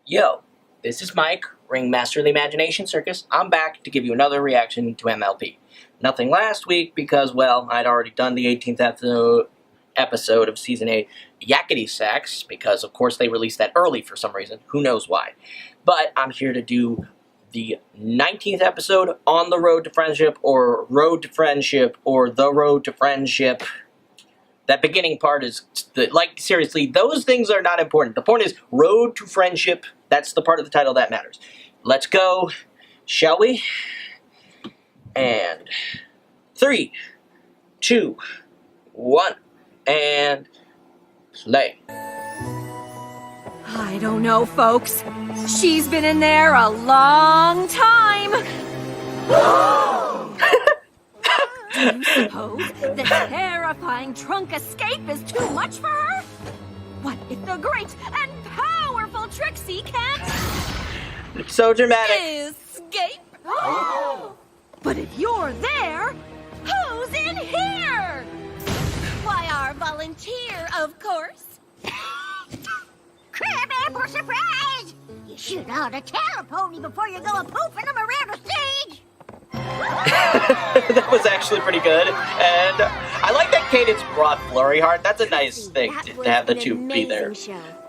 Yo, this is Mike, Ringmaster of the Imagination Circus. I'm back to give you another reaction to MLP. Nothing last week because, well, I'd already done the 18th episode of Season 8, Yakety Sax, because, of course, they released that early for some reason. Who knows why. But I'm here to do the 19th episode, On the Road to Friendship, or Road to Friendship, or The Road to Friendship. That beginning part is, seriously, those things are not important. The point is, Road to Friendship, that's the part of the title that matters. Let's go, shall we? And 3, 2, 1, and play. I don't know, folks. She's been in there a long time. Do you suppose the terrifying trunk escape is too much for her? What if the great and powerful Trixie can't So dramatic. escape? But if you're there, who's in here? Why, our volunteer, of course. Crab apple surprise! You should ought to tell a pony before you go a-poofing them around the stage! That was actually pretty good. And I like that Cadence brought Flurry Heart. That's a nice thing to have the two be there.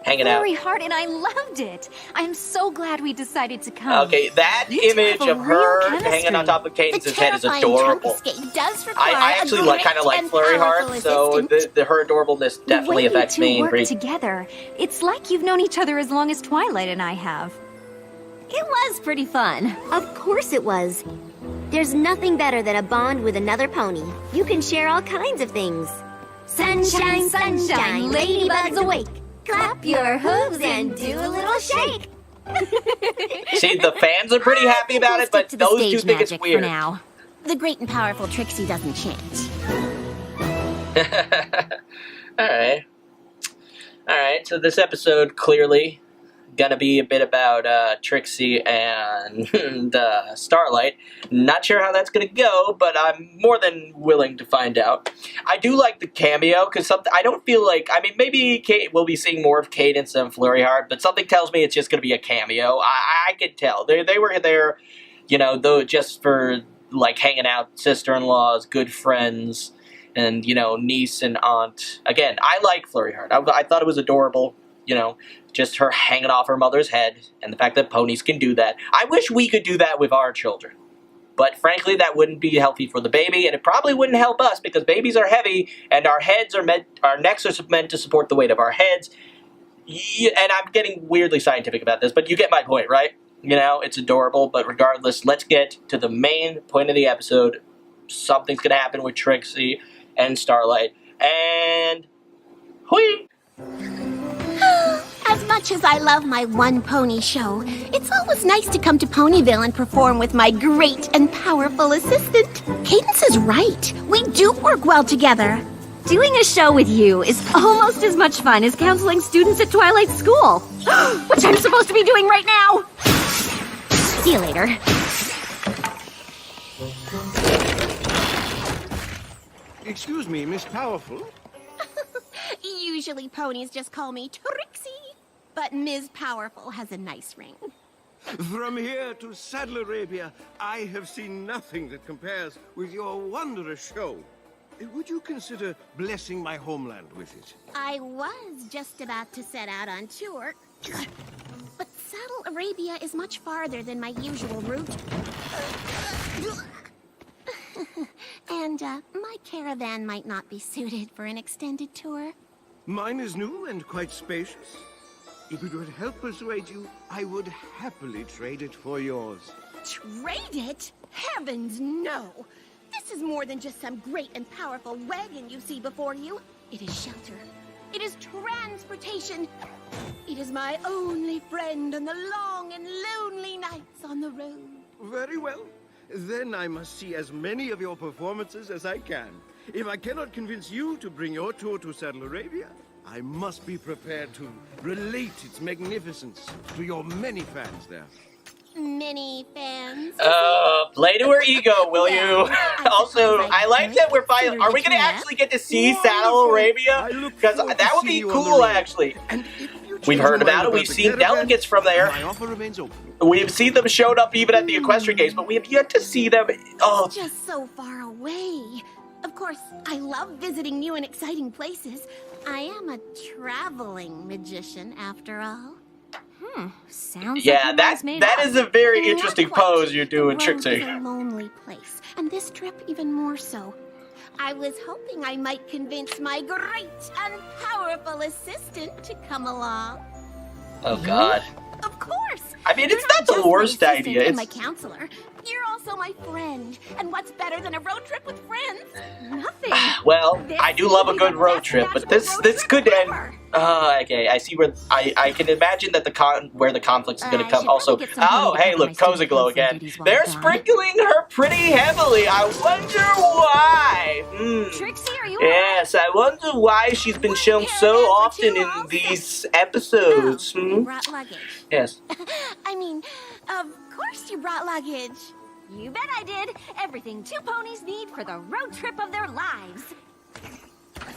Hanging out. Flurry Heart, and I loved it. I'm so glad we decided to come. Okay, that You two image have a of her real hanging on top of Cadence's head is terrifying adorable. trunk escape does require I actually a kind of great like and Flurry powerful Heart, so assistant. her adorableness definitely the way affects you me. two work Great. together, it's like you've known each other as long as Twilight and I have. It was pretty fun. Of course it was. There's nothing better than a bond with another pony. You can share all kinds of things. Sunshine, sunshine, ladybugs awake. Clap your hooves and do a little shake. See, the fans are pretty happy about it, but to the those stage two think it's magic weird. for now. The great and powerful Trixie doesn't chant. Alright. Alright, so this episode clearly gonna be a bit about Trixie and Starlight. Not sure how that's gonna go, but I'm more than willing to find out. I do like the cameo, because I don't feel like, I mean, maybe we'll be seeing more of Cadence and Flurry Heart, but something tells me it's just gonna be a cameo. I could tell. They were there, you know, though, just for, like, hanging out, sister-in-laws, good friends, and, you know, niece and aunt. Again, I like Flurry Heart. I thought it was adorable, you know, just her hanging off her mother's head, and the fact that ponies can do that. I wish we could do that with our children. But frankly, that wouldn't be healthy for the baby, and it probably wouldn't help us, because babies are heavy, and our necks are meant to support the weight of our heads. And I'm getting weirdly scientific about this, but you get my point, right? You know, it's adorable, but regardless, let's get to the main point of the episode. Something's gonna happen with Trixie and Starlight, and hui! As much as I love my one pony show, it's always nice to come to Ponyville and perform with my great and powerful assistant. Cadence is right. We do work well together. Doing a show with you is almost as much fun as counseling students at Twilight School, which I'm supposed to be doing right now. See you later. Excuse me, Miss Powerful. Usually ponies just call me Trixie, but Ms. Powerful has a nice ring. From here to Saddle Arabia, I have seen nothing that compares with your wondrous show. Would you consider blessing my homeland with it? I was just about to set out on tour, but Saddle Arabia is much farther than my usual route. And my caravan might not be suited for an extended tour. Mine is new and quite spacious. If it would help persuade you, I would happily trade it for yours. Trade it? Heavens, no! This is more than just some great and powerful wagon you see before you. It is shelter. It is transportation. It is my only friend on the long and lonely nights on the road. Very well. Then I must see as many of your performances as I can. If I cannot convince you to bring your tour to Saddle Arabia, I must be prepared to relate its magnificence to your many fans there. Many fans. Play to her ego, will you? Well, I Also, suppose I like that we're finally. Are we gonna consider the actually get to see Wonderful. Saddle Arabia? I look Because forward that to would be seeing you on the cool, road. actually. And if you We've heard about it. We've seen delegates from there. My offer remains open. We've seen them showed up even at the equestrian games, but we have yet to see them. Oh, It's just so far away. Of course, I love visiting new and exciting places. I am a traveling magician, after all. Sounds yeah, like your mind's made that up. is a very Not interesting quite. pose you're doing, The road Trixie. is a lonely place, and this trip even more so. I was hoping I might convince my great and powerful assistant to come along. Oh God. Of course. I mean, You're it's not the just my worst assistant idea. and my It's counselor. You're also my friend. And what's better than a road trip with friends? Nothing. well, This I do will love a be good the road best trip, but magical this road could trip end. ever. Okay, I see where I can imagine that where the conflict is going I to come. should Also, probably get some oh money to hey, cover look, my Cozy student Glow council again. duties while They're I'm gone. sprinkling her pretty heavily. I wonder why. Trixie, are you Yes, I wonder why she's been shown so often in these episodes. Oh, you brought luggage. Yes. I mean, of course you brought luggage. You bet I did. Everything two ponies need for the road trip of their lives.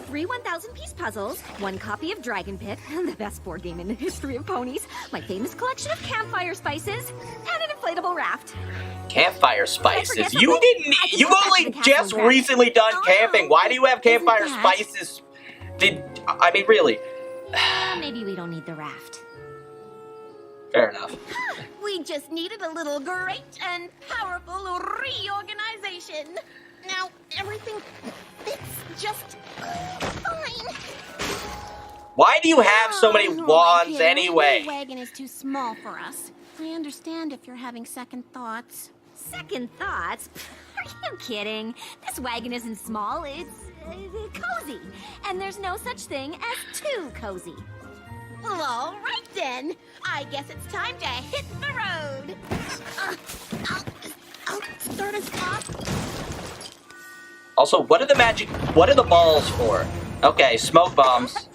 3 1,000-piece puzzles, 1 copy of Dragon Pit, the best board game in the history of ponies, my famous collection of campfire spices, and an inflatable raft. Campfire spices. forget You something? didn't. I can You go back to only the castle just and grab it. recently done Oh, camping. Why do you have isn't campfire that- spices? I mean, really? Maybe we don't need the raft. Fair enough. We just needed a little great and powerful reorganization. Now, everything fits just fine. Why do you have so many Oh, wands kiddo, anyway? The wagon is too small for us. I understand if you're having second thoughts. Second thoughts? Are you kidding? This wagon isn't small, it's cozy. And there's no such thing as too cozy. Well, all right then. I guess it's time to hit the road. I'll start us off. Also, what are the balls for? Okay, smoke bombs.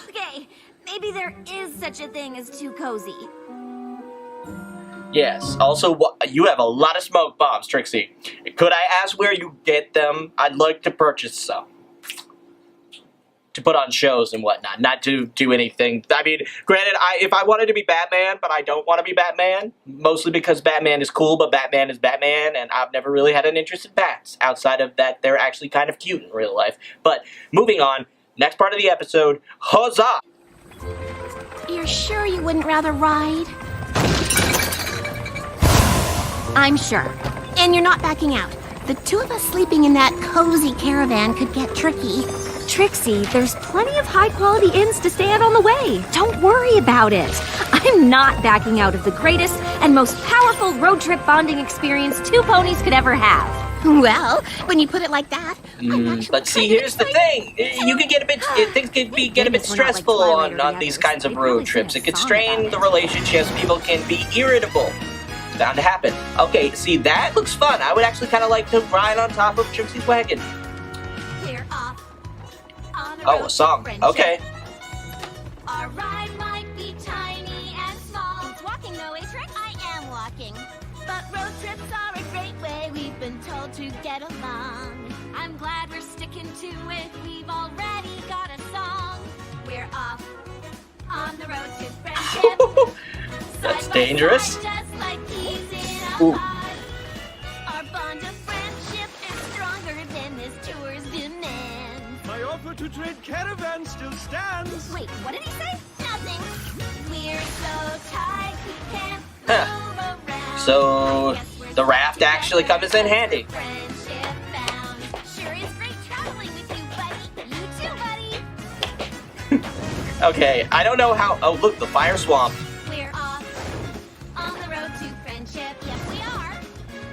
Okay, maybe there is such a thing as too cozy. Yes. Also, you have a lot of smoke bombs, Trixie. Could I ask where you get them? I'd like to purchase some. To put on shows and whatnot, not to do anything. I mean, granted, if I wanted to be Batman, but I don't want to be Batman, mostly because Batman is cool, but Batman is Batman, and I've never really had an interest in bats, outside of that they're actually kind of cute in real life. But, moving on, next part of the episode, huzzah! You're sure you wouldn't rather ride? I'm sure. And you're not backing out. The two of us sleeping in that cozy caravan could get tricky. Trixie, there's plenty of high-quality inns to stay at on the way. Don't worry about it. I'm not backing out of the greatest and most powerful road trip bonding experience two ponies could ever have. Well, when you put it like that, I'm actually But see, kind of here's the excited. thing. You can get a bit, things can get a bit Goodness, we're not like stressful Twilight or on the these others. kinds of They'd road probably trips. sing It a could song strain about the it. relationships. People can be irritable. Bound to happen. Okay, see, that looks fun. I would actually kind of like to ride on top of Trixie's wagon. We're off on the Oh, road a song. to friendship. Okay. Our ride might be tiny and small. It's walking, no, Trick? I am walking. But road trips are a great way. We've been told to get along. I'm glad we're sticking to it. We've already got a song. We're off on the road to friendship. That's Side by dangerous. side, just like keys in a Ooh. pod. Our bond of friendship is stronger than this tour's demands. My offer to trade caravans still stands. Wait, what did he say? Nothing. We're so tight we can't Huh. move around. So, Guess we're the raft actually comes in handy. friendship bound. Sure is great traveling with you, buddy. You too, buddy. Okay, I don't know how... Oh, look, the fire swamp. We're off on the road to friendship. Yes, we are.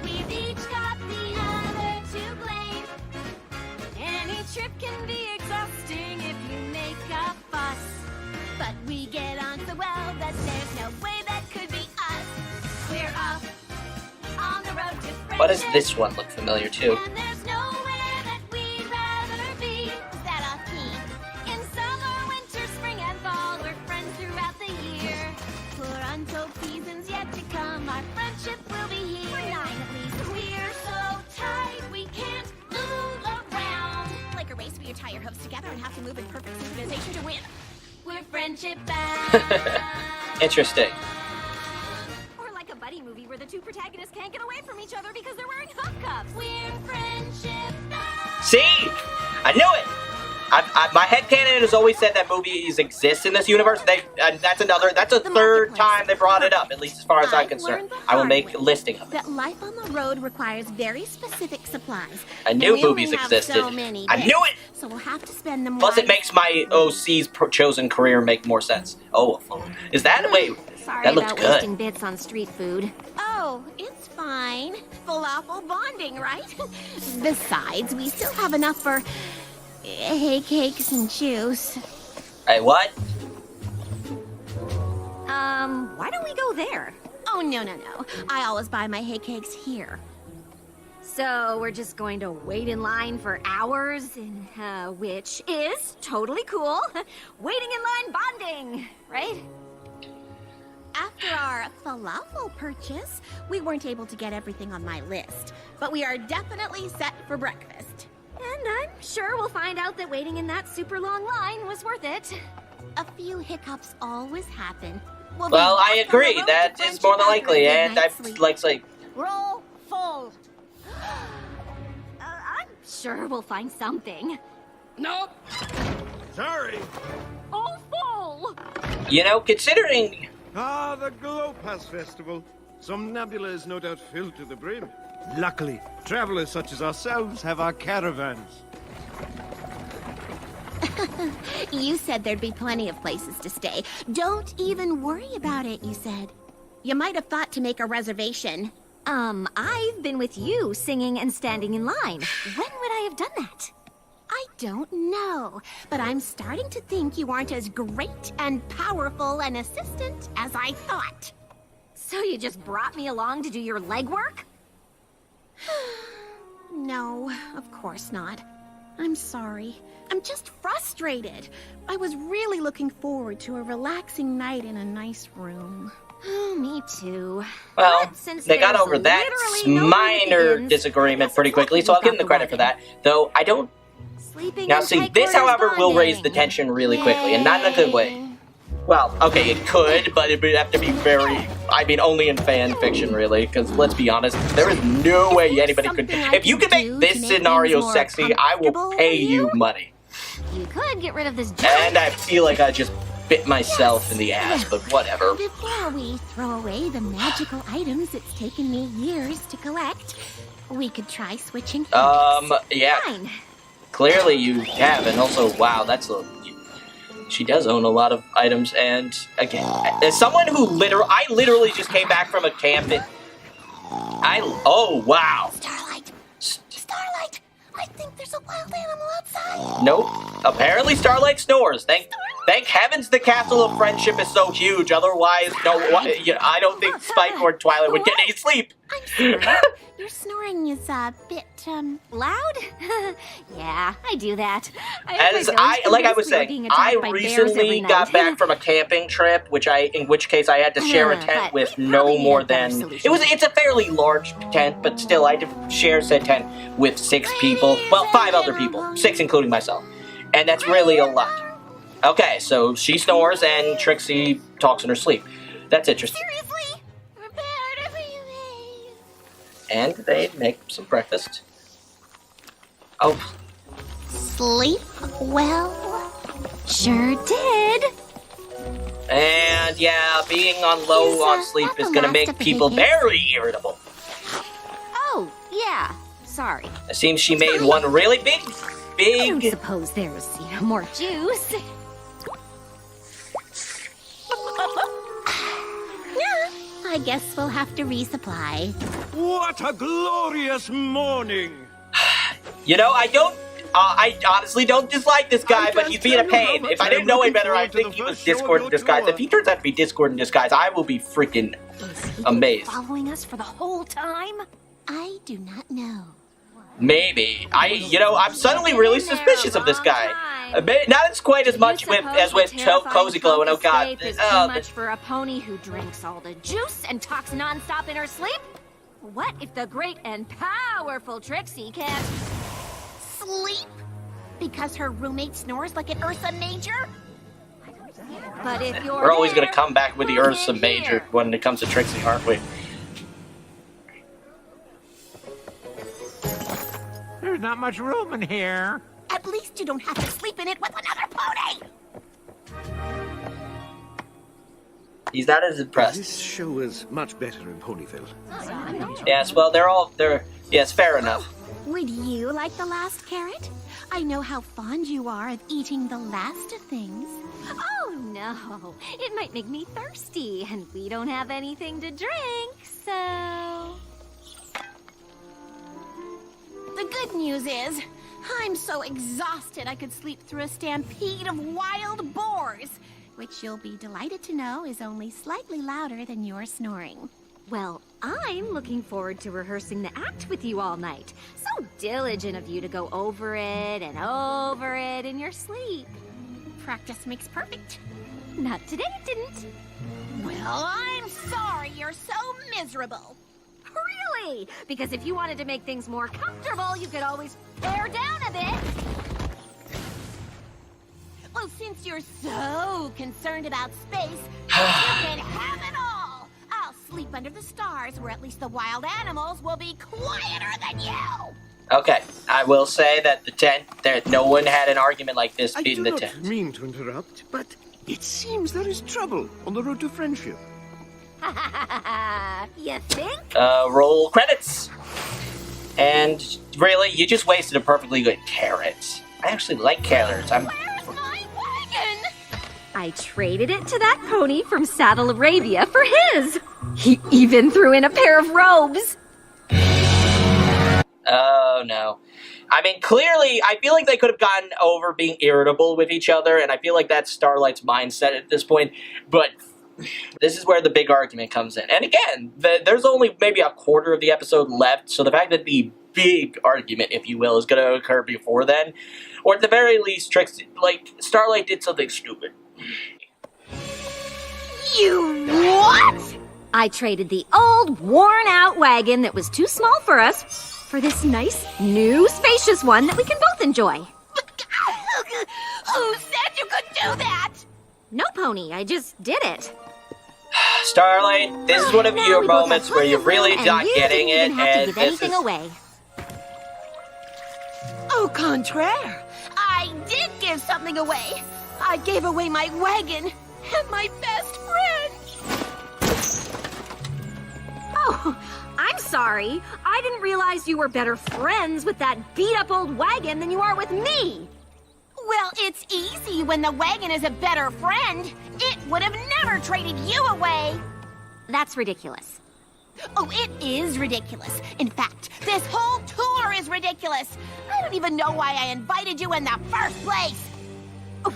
We've each got the other to blame. Any trip can be exhausting if you make a fuss. But we get on so well that there's no way that could be us. We're off on the road to friendship. Why does this one look familiar, too? And there's nowhere that we'd rather be. Is that off key? In summer, winter, spring, and fall, we're friends throughout the year. For untold seasons yet to come, our friendship will be here. For 9 at least. We're so tight, we can't move around. Like a race where you tie your hooves together and have to move in perfect synchronization to win. We're friendship back. Interesting. Or like a buddy movie where the two protagonists can't get away from each other because they're wearing cuffs. We're friendship back. See? I knew it! My headcanon has always said that movies exist in this universe. That's a third time they brought it up, at least as far as I'm concerned. I will make a listing of it. That life on the road requires very specific supplies. I knew And we movies only have existed. So many I bits, knew it! So we'll have to spend them Plus, it wisely. makes my OC's chosen career make more sense. Oh, is that? Wait, Sorry that looks about good. wasting bits on street food. Oh, it's fine. Falafel bonding, right? Besides, we still have enough for hay cakes and juice. Hey, what? Why don't we go there? Oh, no. I always buy my hay cakes here. So we're just going to wait in line for hours, which is totally cool. Waiting in line bonding, right? After our falafel purchase, we weren't able to get everything on my list, but we are definitely set for breakfast. And I'm sure we'll find out that waiting in that super long line was worth it. A few hiccups always happen. We'll be Well, I back on the agree. road That to is more than friendship after a likely, good and night's I'm sleep. like, Roll full. I'm sure we'll find something. Nope. Sorry. Oh, full! you know, considering. Ah, the Glow Pass Festival. Some nebula is no doubt filled to the brim. Luckily, travelers such as ourselves have our caravans. You said there'd be plenty of places to stay. Don't even worry about it, you said. You might have thought to make a reservation. I've been with you singing and standing in line. When would I have done that? I don't know, but I'm starting to think you aren't as great and powerful an assistant as I thought. So you just brought me along to do your legwork? No, of course not. I'm sorry. I'm just frustrated. I was really looking forward to a relaxing night in a nice room. Oh, me too. Well, But since they got there's over that literally no minor begins, disagreement guess pretty it's lucky quickly, so I'll we give them the got credit for that. wagon. Though I don't. Sleeping Now, in see, tight this, quarters however, will raise the bonding. tension really quickly, and not in a good way. Well, okay, it could, but it would have to be very. I mean, only in fan fiction, really, because let's be honest, there is no way anybody could. Something I If you could could make do this to make scenario things more sexy, I will comfortable pay for you you? money. You could get rid of this And I feel like I just bit myself in the ass, but whatever. Before we throw away the magical items it's taken me years to collect, we could try switching hands. Yeah, Fine. clearly you have, and also, wow, that's a. She does own a lot of items, and again, as someone who I literally just came back from a camp and oh wow. Starlight! I think there's a wild animal outside. Nope. Apparently Starlight snores. Thank heavens the Castle of Friendship is so huge. Otherwise, I don't think Spike or Twilight would get any sleep. I'm sorry. Your snoring is a bit, Loud? Yeah, I do that. Like I was saying, I recently got back from a camping trip, in which case I had to share a tent But with we no probably more need a better than solution. it's a fairly large tent, but still I had to share said tent with 6 people. Well, 5 other people, 6 including myself, and that's really a lot. Okay, so she snores and Trixie talks in her sleep. That's interesting. seriously? Prepare to be amazed. And they make some breakfast. Oh, Sleep well? Sure did. and yeah, being on low on sleep is gonna make people very irritable. Oh, yeah. Sorry. It seems she made one really I don't big. suppose there's, more juice. I guess we'll have to resupply. What a glorious morning! You know, I honestly don't dislike this guy, but he's being a pain. If I didn't know any better, I'd think he was Discord in disguise. If he turns out to be Discord in disguise, I will be freaking Is he amazed. following us for the whole time? I do not know. Maybe. I'm suddenly really suspicious of this guy. Not as quite as much as with Cozy Glow, and oh god. Is too much for a pony who drinks all the juice and talks nonstop in her sleep? What if the great and powerful Trixie can Sleep? Because her roommate snores like an Ursa Major? But if you're We're always there, gonna come back with the come Ursa in Major here. when it comes to Trixie, aren't we? There's not much room in here. At least you don't have to sleep in it with another pony! He's not as impressed. This show is much better in Ponyville. Yes, well, yes, fair enough. Would you like the last carrot? I know how fond you are of eating the last of things. Oh no, it might make me thirsty, and we don't have anything to drink, so... The good news is, I'm so exhausted I could sleep through a stampede of wild boars, which you'll be delighted to know is only slightly louder than your snoring. Well, I'm looking forward to rehearsing the act with you all night. So diligent of you to go over it and over it in your sleep. Practice makes perfect. Not today, it didn't. Well, I'm sorry you're so miserable. Really? Because if you wanted to make things more comfortable, you could always pare down a bit. Well, since you're so concerned about space, you can have it all. I'll sleep under the stars where at least the wild animals will be quieter than you. Okay, I will say that the tent, no one had an argument like this I in do the not tent. mean to interrupt, but it seems there is trouble on the road to friendship. You think? Roll credits. And really, you just wasted a perfectly good carrot. I actually like carrots. Where's my wagon? I traded it to that pony from Saddle Arabia for his. He even threw in a pair of robes. Oh, no. I mean, clearly, I feel like they could have gotten over being irritable with each other, and I feel like that's Starlight's mindset at this point, but this is where the big argument comes in. And again, there's only maybe a quarter of the episode left, so the fact that the big argument, if you will, is going to occur before then, or at the very least, Starlight did something stupid. You what? I traded the old, worn-out wagon that was too small for us for this nice, new, spacious one that we can both enjoy. Who said you could do that? No, Pony, I just did it. Starlight, this is one of Now your we both have moments where plenty you're of room, really and not you getting didn't it, even have to and give this anything is... away. Au contraire. I did give something away. I gave away my wagon and my best friend. Oh, I'm sorry. I didn't realize you were better friends with that beat-up old wagon than you are with me. Well, it's easy when the wagon is a better friend. It would have never traded you away. That's ridiculous. Oh, it is ridiculous. In fact, this whole tour is ridiculous. I don't even know why I invited you in the first place.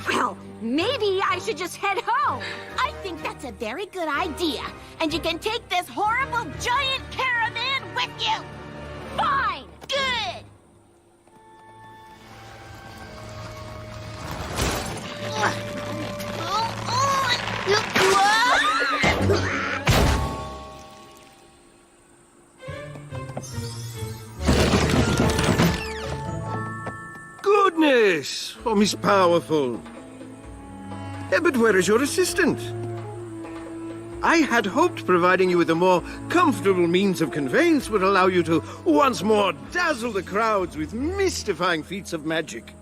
Well, maybe I should just head home. I think that's a very good idea. And you can take this horrible giant caravan with you. Fine. Good. Goodness! Oh, Miss Powerful. Yeah, but where is your assistant? I had hoped providing you with a more comfortable means of conveyance would allow you to once more dazzle the crowds with mystifying feats of magic.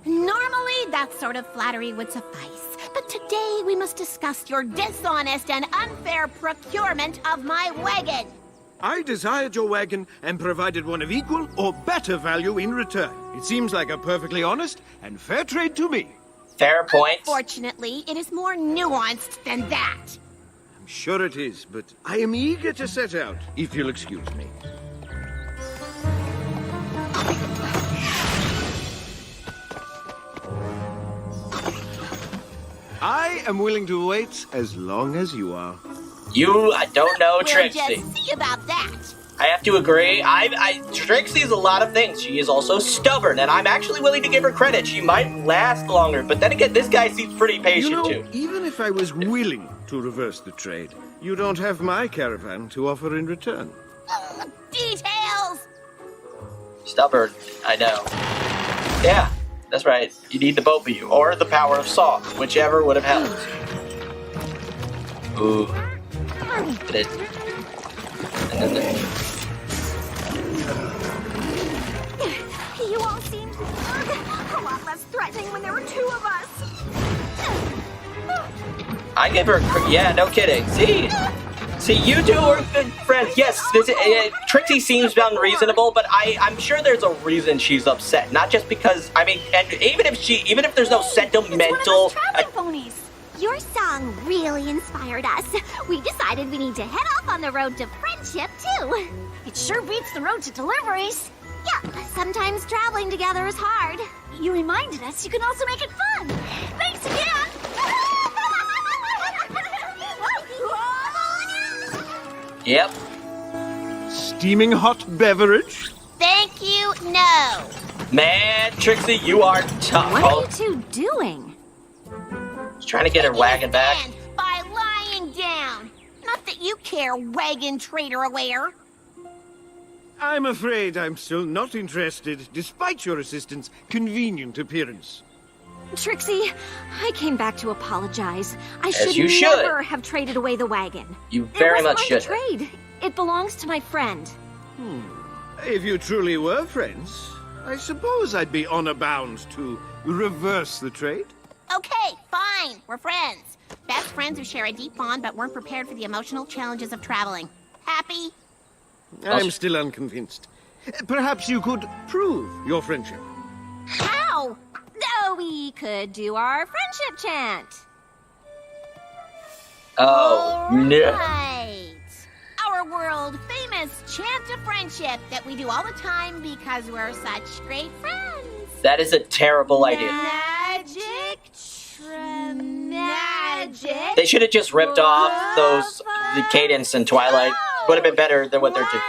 Normally, that sort of flattery would suffice. But today, we must discuss your dishonest and unfair procurement of my wagon. I desired your wagon and provided one of equal or better value in return. It seems like a perfectly honest and fair trade to me. Fair point. Fortunately, it is more nuanced than that. I'm sure it is, but I am eager to set out, if you'll excuse me. I am willing to wait as long as you are. I don't know We'll Trixie. just see about that. I have to agree. Trixie is a lot of things. She is also stubborn, and I'm actually willing to give her credit. She might last longer, but then again, this guy seems pretty patient, too. Even if I was willing to reverse the trade, you don't have my caravan to offer in return. Details! Stubborn, I know. Yeah, that's right. You need the both of you, or the power of song, whichever would have helped. Ooh. Did it. And then You all seemed a lot less threatening when there were two of us. I gave her yeah, no kidding. See, you two are good friends. Yes, Trixie seems unreasonable, but I'm sure there's a reason she's upset. Not just because, I mean, and even if there's no sentimental... It's one of those traveling ponies. Your song really inspired us. We decided we need to head off on the road to friendship, too. It sure beats the road to deliveries. Yeah, sometimes traveling together is hard. You reminded us you can also make it fun. Thanks again. Yep. Steaming hot beverage? Thank you, no. Man, Trixie, you are tough. What are you two doing? She's trying to get her wagon back. And by lying down. Not that you care, wagon trader aware. I'm afraid I'm still not interested, despite your assistant's convenient appearance. Trixie, I came back to apologize. I you should should. never have traded away the wagon. You very it much wasn't should. mine to trade. It belongs to my friend. If you truly were friends, I suppose I'd be honor bound to reverse the trade. Okay, fine. We're friends. Best friends who share a deep bond but weren't prepared for the emotional challenges of traveling. Happy? I'm still unconvinced. Perhaps you could prove your friendship. How? Oh, we could do our friendship chant. Oh, no. Right. Our world famous chant of friendship that we do all the time because we're such great friends. That is a terrible idea. Magic, magic. They should have just ripped off the cadence in Twilight. Would have been better than what they're doing.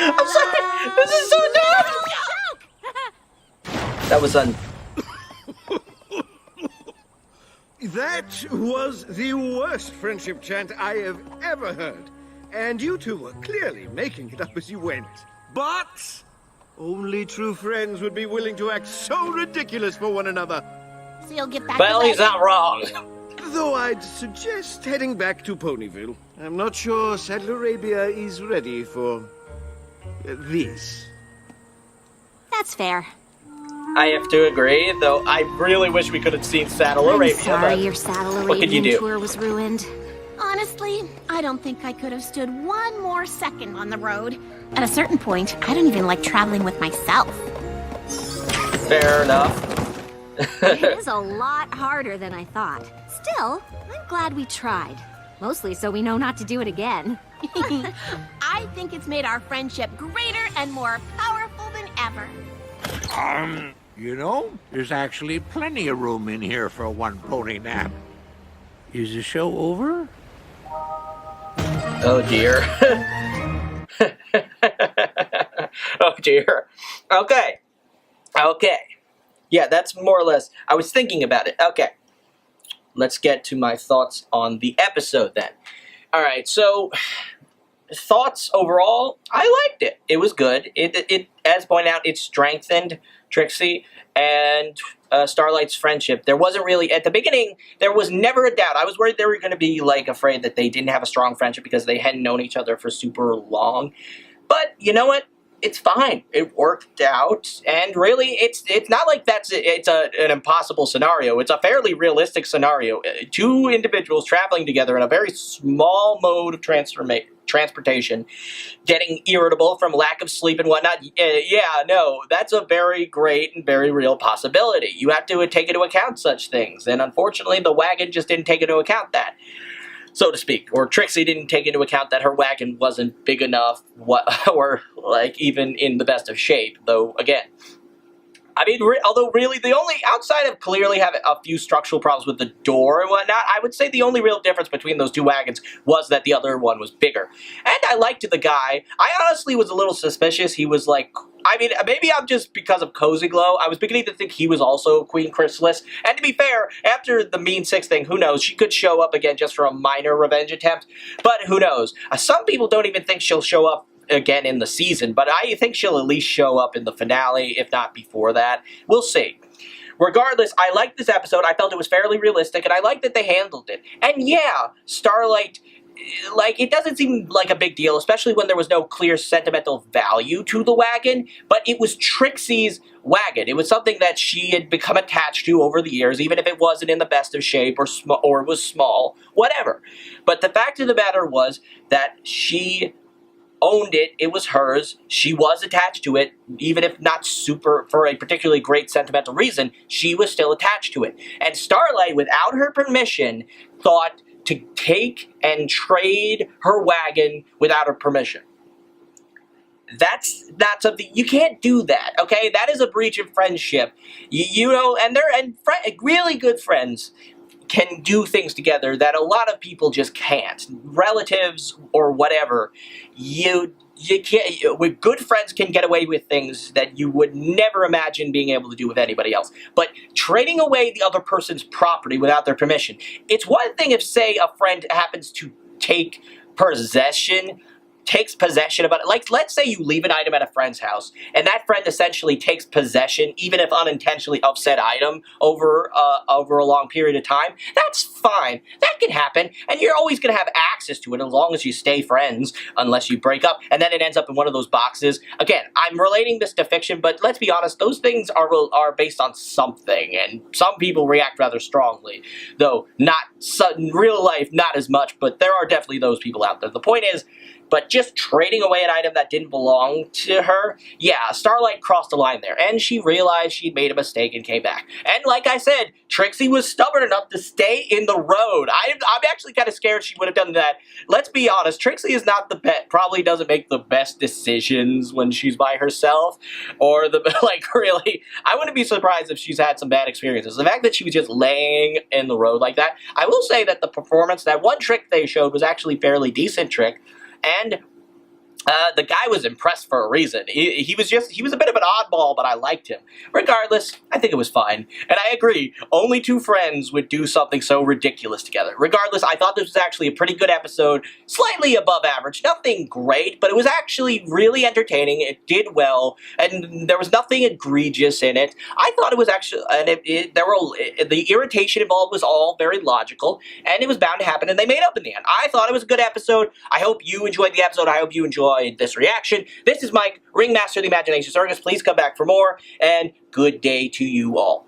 I'm sorry. This is so dumb. That was That was the worst friendship chant I have ever heard. And you two were clearly making it up as you went. But only true friends would be willing to act so ridiculous for one another. So you'll get back Well, to he's not wrong. Though I'd suggest heading back to Ponyville. I'm not sure Saddle Arabia is ready for this. That's fair. I have to agree, though I really wish we could have seen Saddle Arabia. I'm sorry but your Saddle what could you Arabian do? tour was ruined. Honestly, I don't think I could have stood one more second on the road. At a certain point, I don't even like traveling with myself. Fair enough. It is a lot harder than I thought. Still, I'm glad we tried. Mostly so we know not to do it again. I think it's made our friendship greater and more powerful than ever. You know, there's actually plenty of room in here for a one-pony nap. Is the show over? Oh dear. Oh dear. Okay. Yeah, that's more or less. I was thinking about it. Okay. Let's get to my thoughts on the episode then. Alright, so thoughts overall, I liked it. It was good. It as pointed out, it strengthened Trixie and Starlight's friendship. There wasn't really, at the beginning, there was never a doubt. I was worried they were going to be, like, afraid that they didn't have a strong friendship because they hadn't known each other for super long. But, you know what? It's fine. It worked out, and really, it's not like it's an impossible scenario. It's a fairly realistic scenario. Two individuals traveling together in a very small mode of transportation, getting irritable from lack of sleep and whatnot. Yeah, no, that's a very great and very real possibility. You have to take into account such things, and unfortunately, the wagon just didn't take into account that, so to speak. Or Trixie didn't take into account that her wagon wasn't big enough, or like even in the best of shape. Though again, I mean, although really the only, outside of clearly having a few structural problems with the door and whatnot, I would say the only real difference between those two wagons was that the other one was bigger. And I liked the guy. I honestly was a little suspicious. He was like, I mean, maybe I'm just because of Cozy Glow. I was beginning to think he was also Queen Chrysalis. And to be fair, after the Mean Six thing, who knows? She could show up again just for a minor revenge attempt. But who knows? Some people don't even think she'll show up again in the season, but I think she'll at least show up in the finale, if not before that. We'll see. regardless, I liked this episode. I felt it was fairly realistic, and I liked that they handled it. And yeah, Starlight, like, it doesn't seem like a big deal, especially when there was no clear sentimental value to the wagon, but it was Trixie's wagon. It was something that she had become attached to over the years, even if it wasn't in the best of shape or was small, whatever. But the fact of the matter was that she owned it. It was hers. She was attached to it, even if not super for a particularly great sentimental reason. She was still attached to it. And Starlight, without her permission, thought to take and trade her wagon without her permission. That's not something, you can't do that, okay? That is a breach of friendship. You know, and really good friends can do things together that a lot of people just can't. Relatives or whatever, you can't. With good friends can get away with things that you would never imagine being able to do with anybody else. But trading away the other person's property without their permission, it's one thing if, say, a friend happens to takes possession of it. Like, let's say you leave an item at a friend's house, and that friend essentially takes possession, even if unintentionally, of said item over a long period of time. That's fine. That can happen, and you're always going to have access to it as long as you stay friends, unless you break up, and then it ends up in one of those boxes. Again, I'm relating this to fiction, but let's be honest, those things are based on something, and some people react rather strongly, though in real life, not as much, but there are definitely those people out there. The point is, but just trading away an item that didn't belong to her, yeah, Starlight crossed the line there, and she realized she'd made a mistake and came back. And like I said, Trixie was stubborn enough to stay in the road. I'm actually kind of scared she would have done that. Let's be honest, Trixie is not the best, probably doesn't make the best decisions when she's by herself, or really, I wouldn't be surprised if she's had some bad experiences. The fact that she was just laying in the road like that, I will say that the performance, that one trick they showed was actually a fairly decent trick. And the guy was impressed for a reason. He was a bit of an oddball, but I liked him. Regardless, I think it was fine. And I agree, only two friends would do something so ridiculous together. Regardless, I thought this was actually a pretty good episode, slightly above average, nothing great, but it was actually really entertaining. It did well, and there was nothing egregious in it. I thought it was actually, and the irritation involved was all very logical, and it was bound to happen, and they made up in the end. I thought it was a good episode. I hope you enjoyed the episode. I hope you enjoyed this reaction. This is Mike, Ringmaster of the Imagination Circus. Please come back for more, and good day to you all.